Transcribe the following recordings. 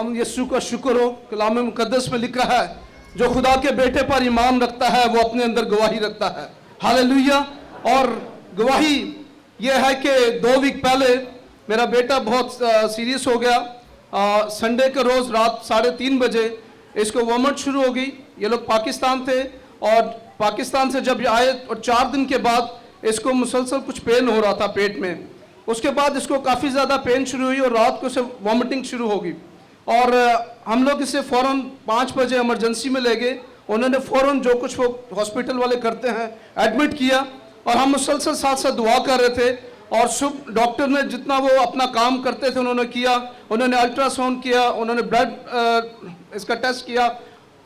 खुदावंद यीशु का शुक्र हो। कलाम मुकद्दस में लिखा है, जो खुदा के बेटे पर ईमान रखता है वो अपने अंदर गवाही रखता है। हालेलुया। और गवाही यह है कि 2 वीक पहले मेरा बेटा बहुत सीरियस हो गया। संडे के रोज़ रात 3:30 बजे इसको वॉमिट शुरू हो गई। ये लोग पाकिस्तान थे और पाकिस्तान से जब ये आए और 4 दिन के बाद इसको मुसलसल कुछ पेन हो रहा था पेट में। उसके बाद इसको काफ़ी ज़्यादा पेन शुरू हुई और रात को इसे वॉमिटिंग शुरू होगी। और हम लोग इसे फ़ौरन 5 बजे इमरजेंसी में ले गए। उन्होंने फ़ौरन जो कुछ वो हॉस्पिटल वाले करते हैं एडमिट किया और हम मुसलसल साथ साथ दुआ कर रहे थे। और शुभ डॉक्टर ने जितना वो अपना काम करते थे उन्होंने किया। उन्होंने अल्ट्रासाउंड किया, उन्होंने ब्लड इसका टेस्ट किया।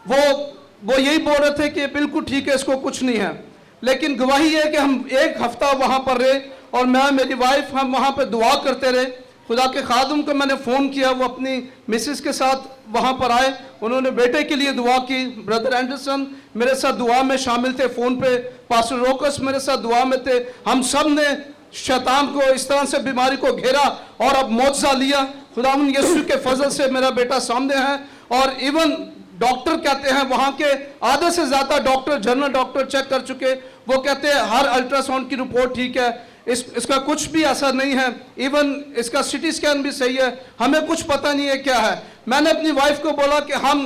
वो यही बोल रहे थे कि बिल्कुल ठीक है, इसको कुछ नहीं है। लेकिन गवाही है कि हम 1 हफ्ता वहाँ पर रहे और मैं, मेरी वाइफ, हम वहाँ पर दुआ करते रहे। खुदा के खादम को मैंने फ़ोन किया, वो अपनी मिसेस के साथ वहाँ पर आए। उन्होंने बेटे के लिए दुआ की। ब्रदर एंडरसन मेरे साथ दुआ में शामिल थे फ़ोन पे। पास्टर रोकस मेरे साथ दुआ में थे। हम सब ने शैतान को इस तरह से बीमारी को घेरा और अब मुआवजा लिया। खुदावंद यीशु के फजल से मेरा बेटा सामने है। और इवन डॉक्टर कहते हैं, वहाँ के आधे से ज़्यादा डॉक्टर, जनरल डॉक्टर चेक कर चुके, वो कहते हैं हर अल्ट्रासाउंड की रिपोर्ट ठीक है, इसका कुछ भी असर नहीं है। इवन इसका सिटी स्कैन भी सही है, हमें कुछ पता नहीं है क्या है। मैंने अपनी वाइफ को बोला कि हम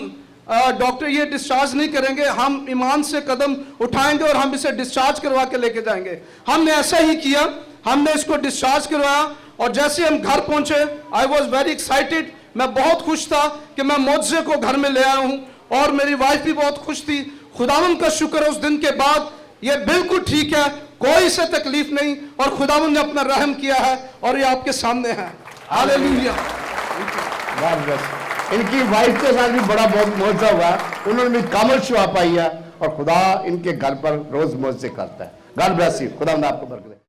डॉक्टर ये डिस्चार्ज नहीं करेंगे, हम ईमान से कदम उठाएंगे और हम इसे डिस्चार्ज करवा के लेके जाएंगे। हमने ऐसा ही किया, हमने इसको डिस्चार्ज करवाया। और जैसे हम घर पहुंचे, आई वॉज वेरी एक्साइटेड। मैं बहुत खुश था कि मैं मुआवजे को घर में ले आया हूँ और मेरी वाइफ भी बहुत खुश थी। खुदावंद का शुक्र है, उस दिन के बाद ये बिल्कुल ठीक है, कोई से तकलीफ नहीं और खुदावंद ने अपना रहम किया है और ये आपके सामने है। हालेलुया। इनकी वाइफ के साथ भी बड़ा बहुत मौजूदा हुआ, उन्होंने भी कामल शुआ पाई है और खुदा इनके घर पर रोज मौजे करता है। God bless you. खुदा आपको बरकत दे।